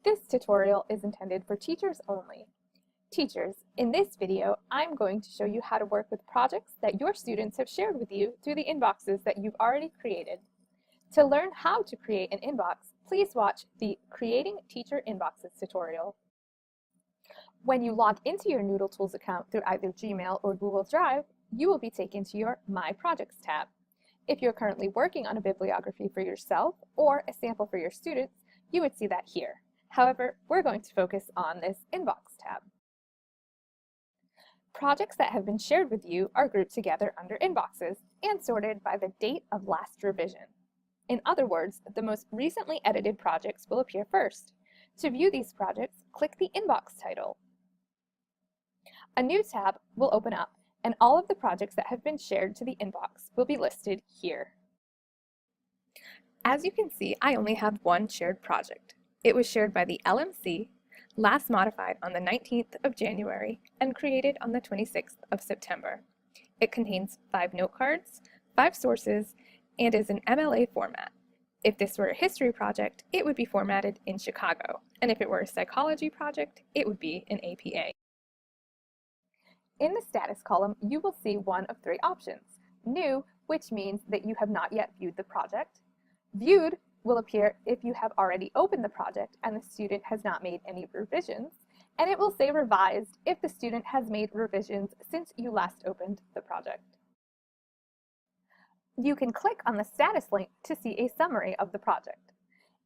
This tutorial is intended for teachers only. Teachers, in this video, I'm going to show you how to work with projects that your students have shared with you through the inboxes that you've already created. To learn how to create an inbox, please watch the Creating Teacher Inboxes tutorial. When you log into your Noodle Tools account through either Gmail or Google Drive, you will be taken to your My Projects tab. If you're currently working on a bibliography for yourself or a sample for your students, you would see that here. However, we're going to focus on this Inbox tab. Projects that have been shared with you are grouped together under Inboxes and sorted by the date of last revision. In other words, the most recently edited projects will appear first. To view these projects, click the Inbox title. A new tab will open up, and all of the projects that have been shared to the inbox will be listed here. As you can see, I only have one shared project. It was shared by the LMC, last modified on the 19th of January, and created on the 26th of September. It contains 5 note cards, 5 sources, and is an MLA format. If this were a history project, it would be formatted in Chicago, and if it were a psychology project, it would be in APA. In the status column, you will see one of 3 options. New, which means that you have not yet viewed the project. Viewed will appear if you have already opened the project and the student has not made any revisions, and it will say revised if the student has made revisions since you last opened the project. You can click on the status link to see a summary of the project.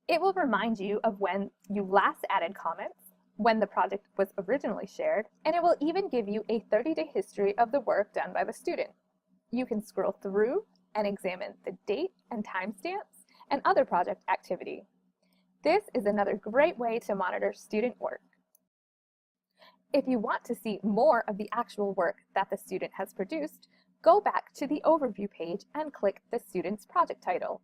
It will remind you of when you last added comments, when the project was originally shared, and it will even give you a 30-day history of the work done by the student. You can scroll through and examine the date and timestamps and other project activity. This is another great way to monitor student work. If you want to see more of the actual work that the student has produced, go back to the overview page and click the student's project title.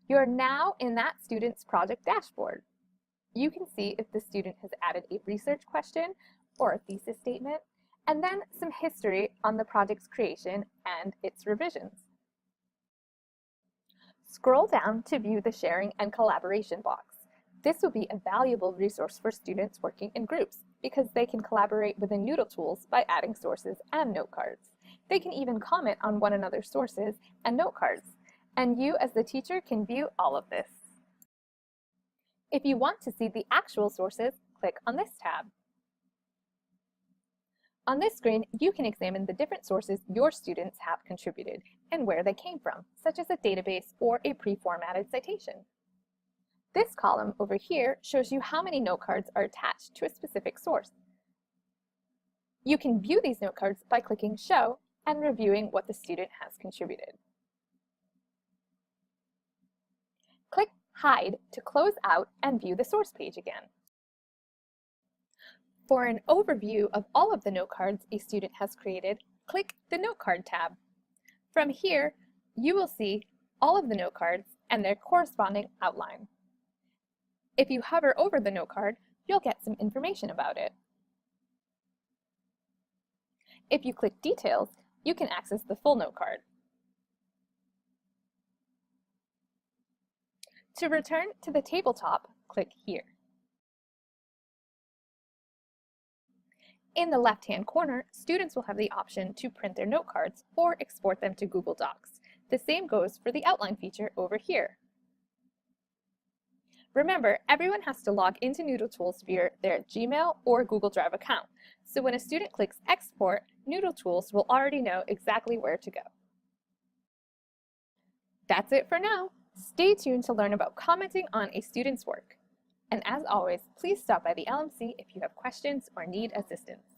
You're now in that student's project dashboard. You can see if the student has added a research question or a thesis statement, and then some history on the project's creation and its revisions. Scroll down to view the sharing and collaboration box. This will be a valuable resource for students working in groups because they can collaborate within Noodle Tools by adding sources and note cards. They can even comment on one another's sources and note cards, and you as the teacher can view all of this. If you want to see the actual sources, click on this tab. On this screen, you can examine the different sources your students have contributed and where they came from, such as a database or a pre-formatted citation. This column over here shows you how many note cards are attached to a specific source. You can view these note cards by clicking Show and reviewing what the student has contributed. Click Hide to close out and view the source page again. For an overview of all of the note cards a student has created, click the Note Card tab. From here, you will see all of the note cards and their corresponding outline. If you hover over the note card, you'll get some information about it. If you click Details, you can access the full note card. To return to the tabletop, click here. In the left-hand corner, students will have the option to print their note cards or export them to Google Docs. The same goes for the outline feature over here. Remember, everyone has to log into Noodle Tools via their Gmail or Google Drive account, so when a student clicks Export, Noodle Tools will already know exactly where to go. That's it for now. Stay tuned to learn about commenting on a student's work. And as always, please stop by the LMC if you have questions or need assistance.